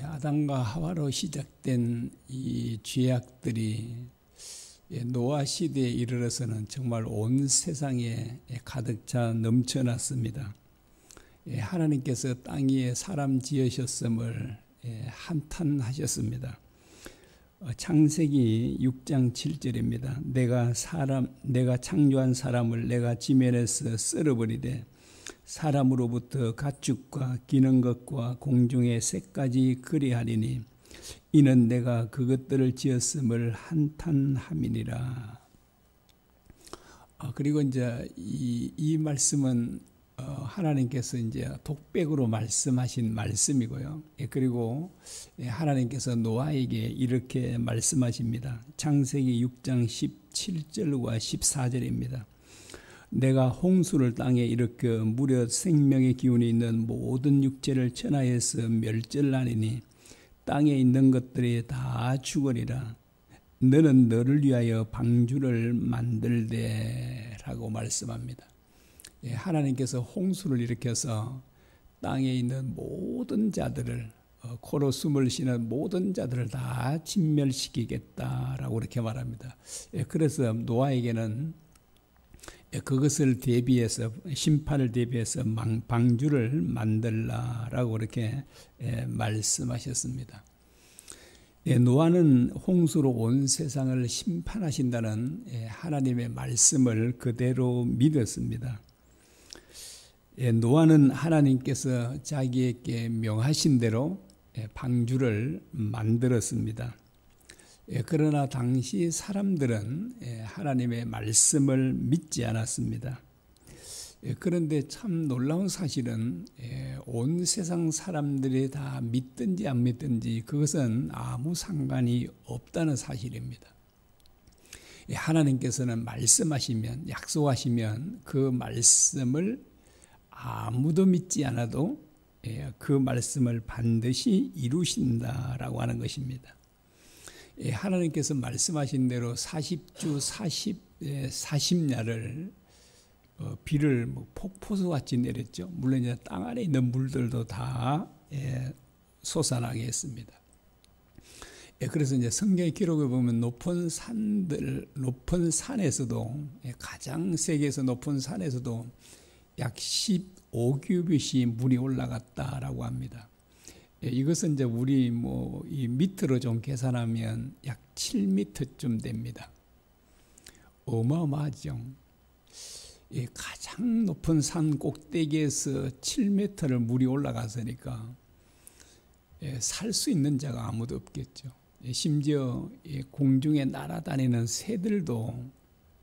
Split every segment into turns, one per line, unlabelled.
아담과 하와로 시작된 이 죄악들이 노아 시대에 이르러서는 정말 온 세상에 가득 차 넘쳐났습니다. 하나님께서 땅 위에 사람 지으셨음을 한탄하셨습니다. 창세기 6장 7절입니다. 내가 창조한 사람을 내가 지면에서 썰어버리되 사람으로부터 가축과 기는 것과 공중의 새까지 그리하리니 이는 내가 그것들을 지었음을 한탄함이니라. 그리고 이제 이 말씀은 하나님께서 이제 독백으로 말씀하신 말씀이고요. 그리고 하나님께서 노아에게 이렇게 말씀하십니다. 창세기 6장 17절과 14절입니다. 내가 홍수를 땅에 일으켜 무려 생명의 기운이 있는 모든 육체를 천하에서 멸절하리니 땅에 있는 것들이 다 죽으리라. 너는 너를 위하여 방주를 만들되 라고 말씀합니다. 하나님께서 홍수를 일으켜서 땅에 있는 모든 자들을 코로 숨을 쉬는 모든 자들을 다 진멸시키겠다라고 이렇게 말합니다. 그래서 노아에게는 그것을 대비해서 심판을 대비해서 방주를 만들라라고 이렇게 말씀하셨습니다. 노아는 홍수로 온 세상을 심판하신다는 하나님의 말씀을 그대로 믿었습니다. 노아는 하나님께서 자기에게 명하신 대로 방주를 만들었습니다. 그러나 당시 사람들은 하나님의 말씀을 믿지 않았습니다. 그런데 참 놀라운 사실은 온 세상 사람들이 다 믿든지 안 믿든지 그것은 아무 상관이 없다는 사실입니다. 하나님께서는 말씀하시면, 약속하시면 그 말씀을 아무도 믿지 않아도 그 말씀을 반드시 이루신다라고 하는 것입니다. 하나님께서 말씀하신 대로 40주 40야를 비를 폭포수같이 내렸죠. 물론 이제 땅 안에 있는 물들도 다 솟아나게 했습니다. 그래서 이제 성경의 기록을 보면 높은 산에서도 가장 세계에서 높은 산에서도 약 15규빗이 물이 올라갔다라고 합니다. 이것은 이제 우리 이 미터로 좀 계산하면 약 7미터쯤 됩니다. 어마어마하죠. 가장 높은 산 꼭대기에서 7m를 물이 올라갔으니까 살 수 있는 자가 아무도 없겠죠. 심지어 공중에 날아다니는 새들도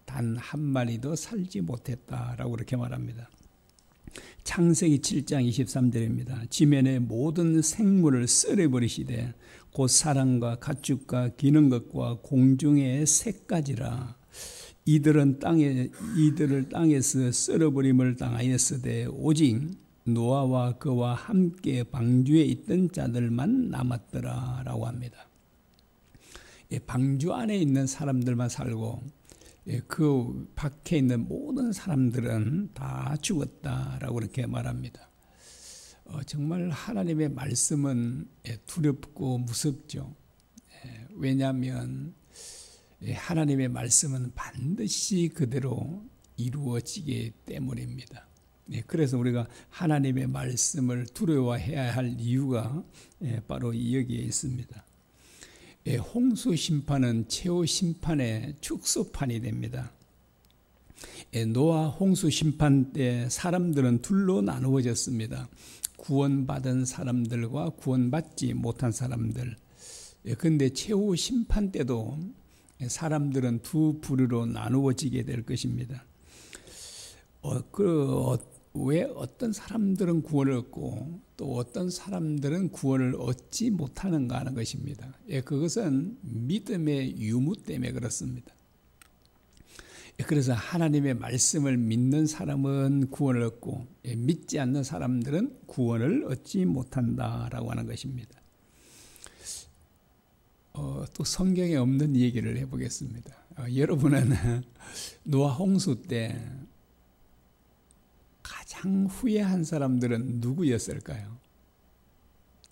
단 한 마리도 살지 못했다라고 그렇게 말합니다. 창세기 7장 23절입니다. 지면의 모든 생물을 썰어버리시되 곧 사람과 가축과 기는 것과 공중의 새까지라. 이들을 땅에서 썰어버림을 당하였으되 오직 노아와 그와 함께 방주에 있던 자들만 남았더라 라고 합니다. 방주 안에 있는 사람들만 살고 그 밖에 있는 모든 사람들은 다 죽었다라고 이렇게 말합니다. 정말 하나님의 말씀은 두렵고 무섭죠. 왜냐하면 하나님의 말씀은 반드시 그대로 이루어지기 때문입니다. 그래서 우리가 하나님의 말씀을 두려워해야 할 이유가 바로 여기에 있습니다. 홍수 심판은 최후 심판의 축소판이 됩니다. 노아 홍수 심판 때 사람들은 둘로 나누어졌습니다. 구원받은 사람들과 구원받지 못한 사람들. 그런데 최후 심판 때도 사람들은 두 부류로 나누어지게 될 것입니다. 왜 어떤 사람들은 구원을 얻고 또 어떤 사람들은 구원을 얻지 못하는가 하는 것입니다. 그것은 믿음의 유무 때문에 그렇습니다. 그래서 하나님의 말씀을 믿는 사람은 구원을 얻고 믿지 않는 사람들은 구원을 얻지 못한다라고 하는 것입니다. 또 성경에 없는 얘기를 해보겠습니다. 여러분은 노아 홍수 때 가장 후회한 사람들은 누구였을까요?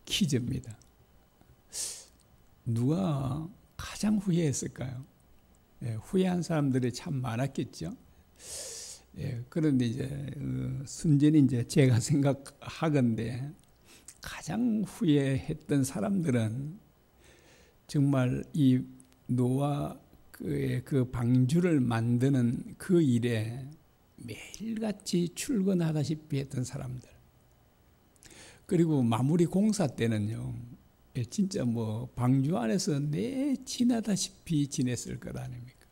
퀴즈입니다. 누가 가장 후회했을까요? 예, 후회한 사람들이 참 많았겠죠. 예, 그런데 이제 순전히 이제 제가 생각하건대 가장 후회했던 사람들은 정말 이 노아 그 방주를 만드는 그 일에 매일같이 출근하다시피 했던 사람들. 그리고 마무리 공사 때는요, 진짜 뭐 방주 안에서 내 지나다시피 지냈을 것 아닙니까?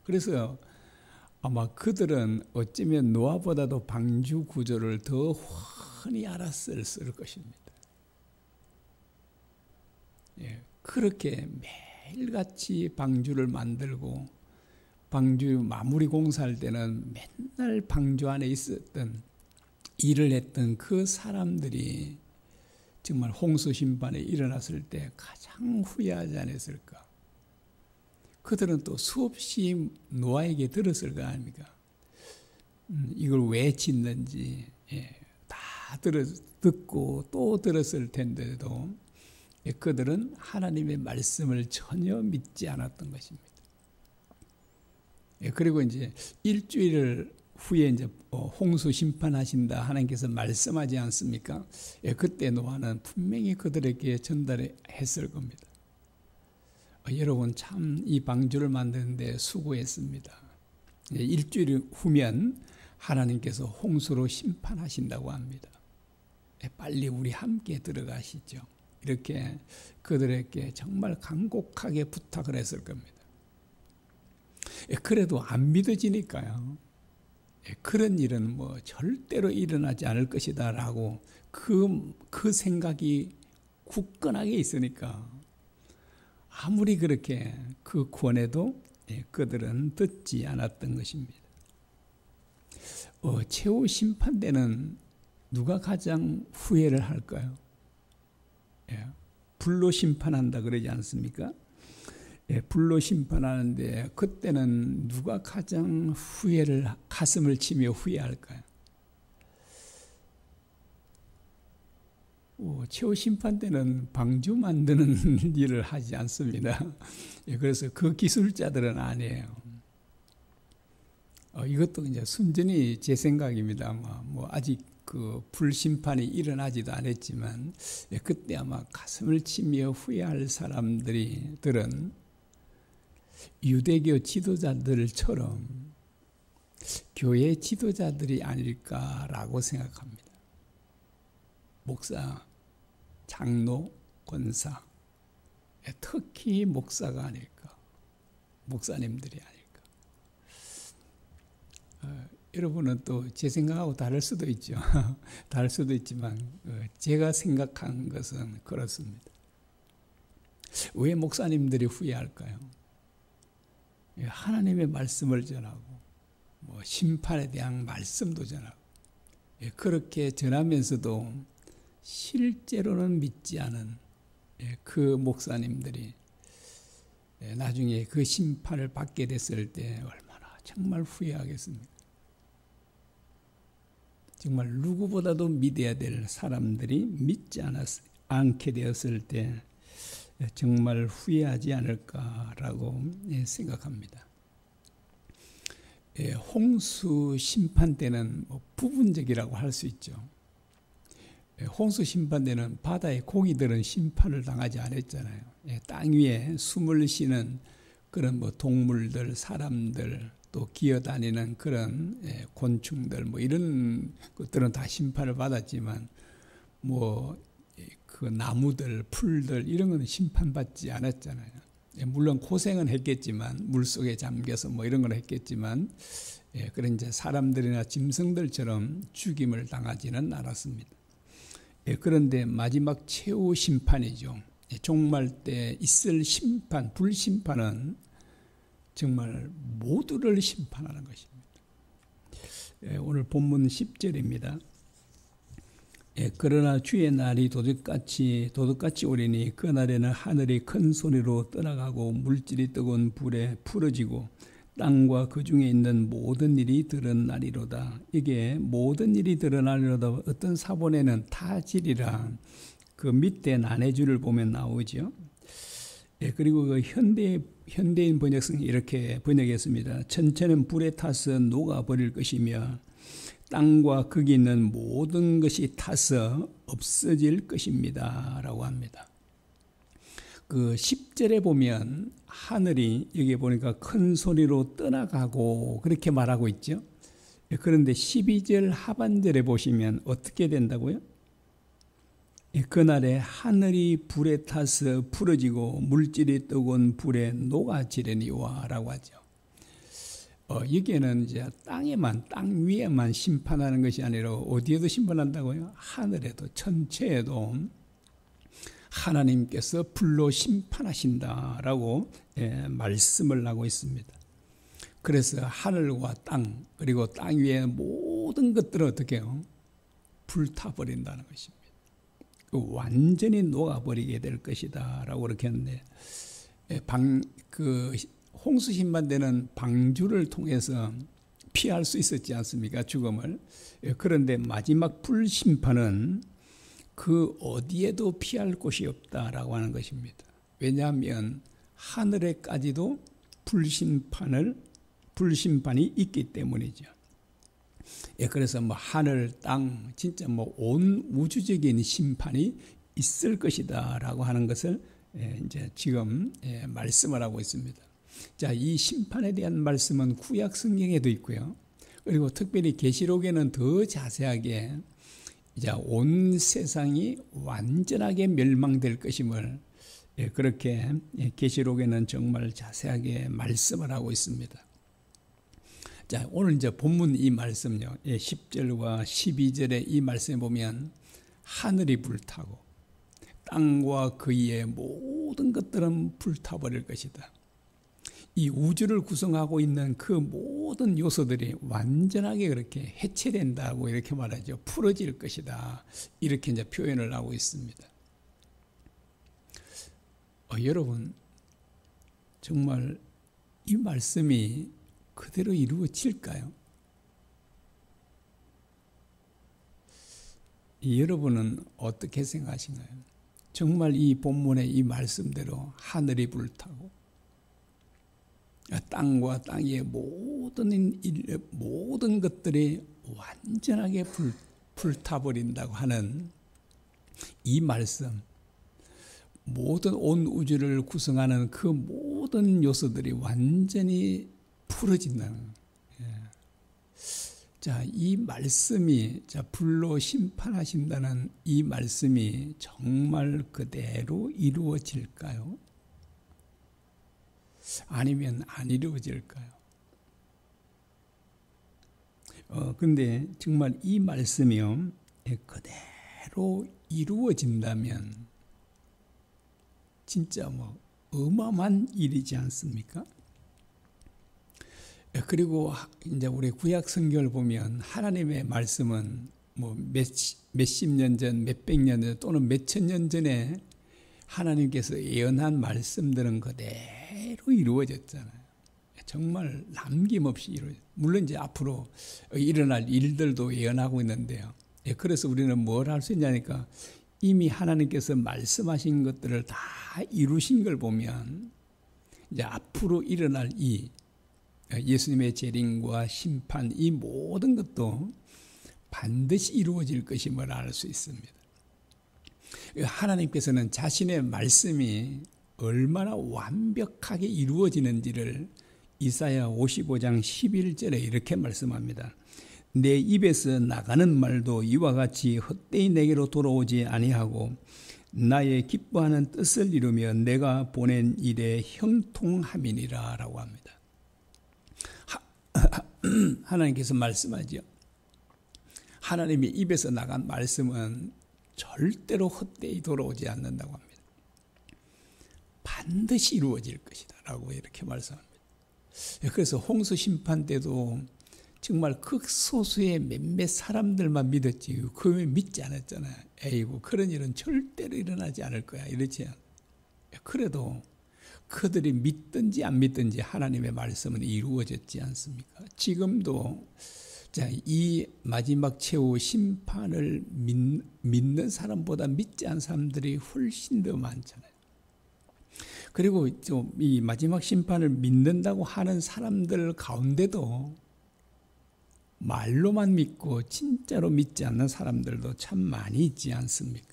그래서 아마 그들은 어쩌면 노아보다도 방주 구조를 더 훤히 알았을 것입니다. 예, 그렇게 매일같이 방주를 만들고 방주 마무리 공사할 때는 맨날 방주 안에 있었던 일을 했던 그 사람들이 정말 홍수 심판에 일어났을 때 가장 후회하지 않았을까? 그들은 또 수없이 노아에게 들었을 거 아닙니까? 이걸 왜 짓는지 다 듣고 또 들었을 텐데도 그들은 하나님의 말씀을 전혀 믿지 않았던 것입니다. 그리고 이제 일주일 후에 이제 홍수 심판하신다 하나님께서 말씀하지 않습니까? 그때 노아는 분명히 그들에게 전달했을 겁니다. 여러분 참 이 방주를 만드는데 수고했습니다. 일주일 후면 하나님께서 홍수로 심판하신다고 합니다. 빨리 우리 함께 들어가시죠. 이렇게 그들에게 정말 간곡하게 부탁을 했을 겁니다. 그래도 안 믿어지니까요. 그런 일은 뭐 절대로 일어나지 않을 것이다 라고 그 생각이 굳건하게 있으니까 아무리 그렇게 그 권해도 그들은 듣지 않았던 것입니다. 최후 심판 때는 누가 가장 후회를 할까요? 불로 심판한다 그러지 않습니까? 불로 심판하는데 그때는 누가 가장 가슴을 치며 후회할까요? 최후 심판 때는 방주 만드는 일을 하지 않습니다. 그래서 그 기술자들은 안 해요. 이것도 이제 순전히 제 생각입니다. 뭐 아직 그 불심판이 일어나지도 않았지만 그때 아마 가슴을 치며 후회할 사람들은 유대교 지도자들처럼 교회 지도자들이 아닐까라고 생각합니다. 목사, 장로, 권사, 특히 목사가 아닐까, 목사님들이 아닐까. 여러분은 또 제 생각하고 다를 수도 있죠. 다를 수도 있지만 제가 생각한 것은 그렇습니다. 왜 목사님들이 후회할까요? 하나님의 말씀을 전하고 뭐 심판에 대한 말씀도 전하고 그렇게 전하면서도 실제로는 믿지 않은 그 목사님들이 나중에 그 심판을 받게 됐을 때 얼마나 정말 후회하겠습니까? 정말 누구보다도 믿어야 될 사람들이 믿지 않게 되었을 때 정말 후회하지 않을까라고 생각합니다. 홍수 심판 때는 부분적이라고 할 수 있죠. 홍수 심판 때는 바다의 고기들은 심판을 당하지 않았잖아요. 땅 위에 숨을 쉬는 그런 동물들, 사람들, 또 기어다니는 그런 곤충들, 이런 것들은 다 심판을 받았지만, 그 나무들, 풀들, 이런 건 심판받지 않았잖아요. 물론 고생은 했겠지만, 물속에 잠겨서 이런 건 했겠지만, 그런 이제 사람들이나 짐승들처럼 죽임을 당하지는 않았습니다. 그런데 마지막 최후 심판이죠. 종말 때 있을 심판, 불심판은 정말 모두를 심판하는 것입니다. 오늘 본문 10절입니다. 그러나 주의 날이 도둑같이 오리니 그 날에는 하늘이 큰 소리로 떠나가고 물질이 뜨거운 불에 풀어지고 땅과 그 중에 있는 모든 일이 드러나리로다. 이게 모든 일이 드러나리로다. 어떤 사본에는 타지리라 그 밑에 난해주를 보면 나오죠. 그리고 그 현대인 번역성이 이렇게 번역했습니다. 천체는 불에 타서 녹아버릴 것이며 땅과 거기 있는 모든 것이 타서 없어질 것입니다. 라고 합니다. 그 10절에 보면 하늘이 여기 보니까 큰 소리로 떠나가고 그렇게 말하고 있죠. 그런데 12절 하반절에 보시면 어떻게 된다고요? 그날에 하늘이 불에 타서 풀어지고 물질이 뜨거운 불에 녹아지려니와 라고 하죠. 여기에는 이제 땅 위에만 심판하는 것이 아니라 어디에도 심판한다고요? 하늘에도, 천체에도 하나님께서 불로 심판하신다라고 말씀을 하고 있습니다. 그래서 하늘과 땅, 그리고 땅 위의 모든 것들을 어떻게 해요? 불타버린다는 것입니다. 완전히 녹아버리게 될 것이다 라고 그렇게 했는데, 홍수 심판대는 방주를 통해서 피할 수 있었지 않습니까? 죽음을. 그런데 마지막 불심판은 그 어디에도 피할 곳이 없다라고 하는 것입니다. 왜냐하면 하늘에까지도 불심판이 있기 때문이죠. 그래서 뭐 하늘, 땅, 진짜 뭐 온 우주적인 심판이 있을 것이다라고 하는 것을 이제 지금 말씀을 하고 있습니다. 자, 이 심판에 대한 말씀은 구약 성경에도 있고요. 그리고 특별히 계시록에는 더 자세하게 이제 온 세상이 완전하게 멸망될 것임을 그렇게 계시록에는 정말 자세하게 말씀을 하고 있습니다. 자, 오늘 이제 본문 이 말씀요. 10절과 12절의 이 말씀에 보면 하늘이 불타고 땅과 그 위의 모든 것들은 불타버릴 것이다. 이 우주를 구성하고 있는 그 모든 요소들이 완전하게 그렇게 해체된다고 이렇게 말하죠. 풀어질 것이다. 이렇게 이제 표현을 하고 있습니다. 여러분, 정말 이 말씀이 그대로 이루어질까요? 여러분은 어떻게 생각하시나요? 정말 이 본문의 이 말씀대로 하늘이 불타고 땅과 땅의 모든 것들이 완전하게 불타버린다고 하는 이 말씀, 모든 온 우주를 구성하는 그 모든 요소들이 완전히 풀어진다는 거예요. 자, 이 말씀이 불로 심판하신다는 이 말씀이 정말 그대로 이루어질까요? 아니면 안 이루어질까요? 근데 정말 이 말씀이요, 그대로 이루어진다면 진짜 뭐 어마어마한 일이지 않습니까? 그리고 이제 우리 구약 성경을 보면 하나님의 말씀은 뭐 몇십 년 전, 몇백 년 전 또는 몇천 년 전에 하나님께서 예언한 말씀들은 그대로 이루어졌잖아요. 정말 남김없이 이루어졌어요. 물론 이제 앞으로 일어날 일들도 예언하고 있는데요. 그래서 우리는 뭘 할 수 있냐니까 이미 하나님께서 말씀하신 것들을 다 이루신 걸 보면 이제 앞으로 일어날 이 예수님의 재림과 심판 이 모든 것도 반드시 이루어질 것임을 알 수 있습니다. 하나님께서는 자신의 말씀이 얼마나 완벽하게 이루어지는지를 이사야 55장 11절에 이렇게 말씀합니다. 내 입에서 나가는 말도 이와 같이 헛되이 내게로 돌아오지 아니하고 나의 기뻐하는 뜻을 이루며 내가 보낸 일에 형통함이니라 라고 합니다. 하나님께서 말씀하죠. 하나님의 입에서 나간 말씀은 절대로 헛되이 돌아오지 않는다고 합니다. 반드시 이루어질 것이다 라고 이렇게 말씀합니다. 그래서 홍수 심판 때도 정말 극소수의 몇몇 사람들만 믿었지 그 외에 믿지 않았잖아요. 에이고 그런 일은 절대로 일어나지 않을 거야 이렇지. 그래도 그들이 믿든지 안 믿든지 하나님의 말씀은 이루어졌지 않습니까? 지금도 자, 이 마지막 최후 심판을 믿는 사람보다 믿지 않은 사람들이 훨씬 더 많잖아요. 그리고 좀 이 마지막 심판을 믿는다고 하는 사람들 가운데도 말로만 믿고 진짜로 믿지 않는 사람들도 참 많이 있지 않습니까?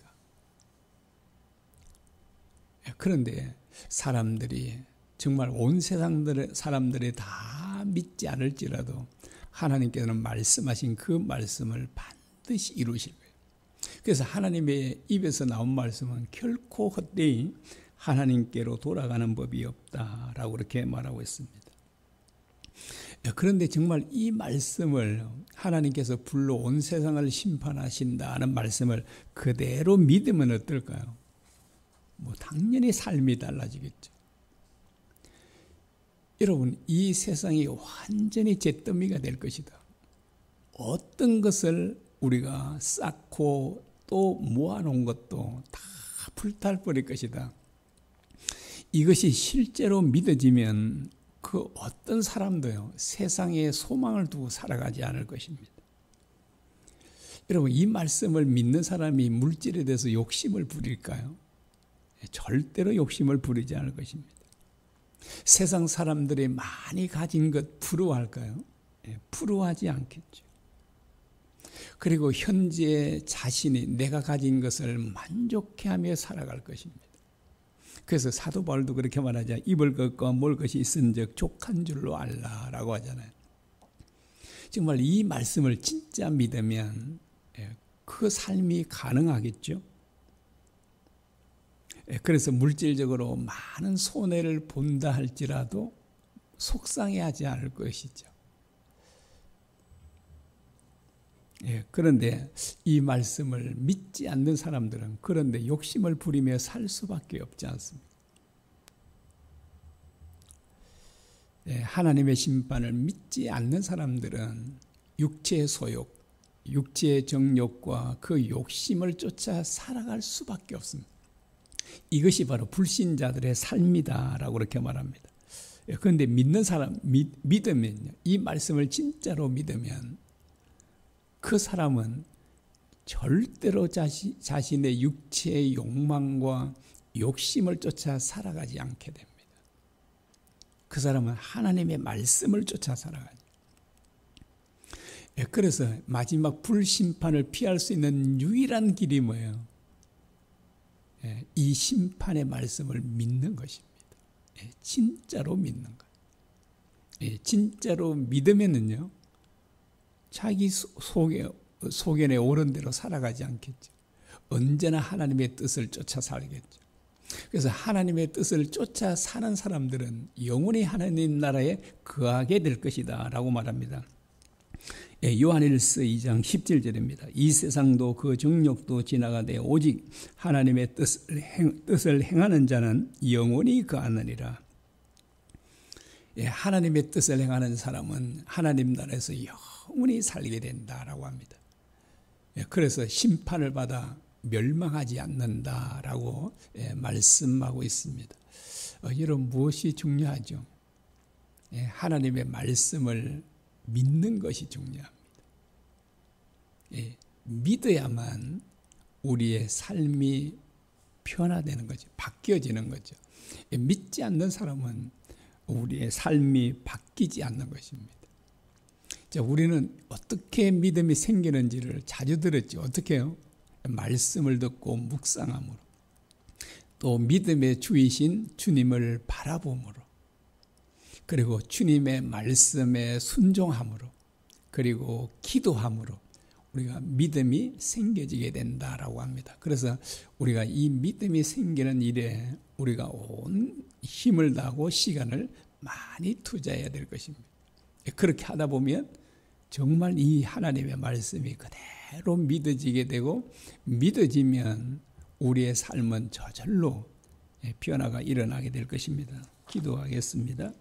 그런데 사람들이 정말 온 세상 사람들이 다 믿지 않을지라도 하나님께서는 말씀하신 그 말씀을 반드시 이루실 거예요. 그래서 하나님의 입에서 나온 말씀은 결코 헛되이 하나님께로 돌아가는 법이 없다라고 그렇게 말하고 있습니다. 그런데 정말 이 말씀을 하나님께서 불러 온 세상을 심판하신다는 말씀을 그대로 믿으면 어떨까요? 당연히 삶이 달라지겠죠. 여러분, 이 세상이 완전히 잿더미가 될 것이다. 어떤 것을 우리가 쌓고 또 모아놓은 것도 다 불탈버릴 것이다. 이것이 실제로 믿어지면 그 어떤 사람도요, 세상에 소망을 두고 살아가지 않을 것입니다. 여러분, 이 말씀을 믿는 사람이 물질에 대해서 욕심을 부릴까요? 절대로 욕심을 부리지 않을 것입니다. 세상 사람들이 많이 가진 것 부러워할까요? 부러워하지 않겠죠. 그리고 현재 자신이 내가 가진 것을 만족해하며 살아갈 것입니다. 그래서 사도 바울도 그렇게 말하자. 입을 것과 먹을 것이 있은즉 족한 줄로 알라라고 하잖아요. 정말 이 말씀을 진짜 믿으면 그 삶이 가능하겠죠. 그래서 물질적으로 많은 손해를 본다 할지라도 속상해하지 않을 것이죠. 그런데 이 말씀을 믿지 않는 사람들은 그런데 욕심을 부리며 살 수밖에 없지 않습니다. 하나님의 심판을 믿지 않는 사람들은 육체의 소욕, 육체의 정욕과 그 욕심을 쫓아 살아갈 수밖에 없습니다. 이것이 바로 불신자들의 삶이다라고 그렇게 말합니다. 그런데 믿는 사람, 믿으면요, 이 말씀을 진짜로 믿으면 그 사람은 절대로 자신의 육체의 욕망과 욕심을 쫓아 살아가지 않게 됩니다. 그 사람은 하나님의 말씀을 쫓아 살아가죠. 그래서 마지막 불심판을 피할 수 있는 유일한 길이 뭐예요? 이 심판의 말씀을 믿는 것입니다. 진짜로 믿는 것. 진짜로 믿으면은요, 자기 소견에 옳은 대로 살아가지 않겠죠. 언제나 하나님의 뜻을 쫓아 살겠죠. 그래서 하나님의 뜻을 쫓아 사는 사람들은 영원히 하나님 나라에 거하게 될 것이다 라고 말합니다. 요한일서 2장 17절입니다. 이 세상도 그 정욕도 지나가되 오직 하나님의 뜻을 행하는 자는 영원히 거하느니라. 하나님의 뜻을 행하는 사람은 하나님 나라에서 영원히 살게 된다라고 합니다. 그래서 심판을 받아 멸망하지 않는다라고 말씀하고 있습니다. 여러분, 무엇이 중요하죠? 하나님의 말씀을 믿는 것이 중요합니다. 믿어야만 우리의 삶이 변화되는 거죠. 바뀌어지는 거죠. 믿지 않는 사람은 우리의 삶이 바뀌지 않는 것입니다. 자, 우리는 어떻게 믿음이 생기는지를 자주 들었죠. 어떻게 해요? 말씀을 듣고 묵상함으로, 또 믿음의 주이신 주님을 바라봄으로, 그리고 주님의 말씀에 순종함으로, 그리고 기도함으로 우리가 믿음이 생겨지게 된다라고 합니다. 그래서 우리가 이 믿음이 생기는 일에 우리가 온 힘을 다하고 시간을 많이 투자해야 될 것입니다. 그렇게 하다 보면 정말 이 하나님의 말씀이 그대로 믿어지게 되고, 믿어지면 우리의 삶은 저절로 변화가 일어나게 될 것입니다. 기도하겠습니다.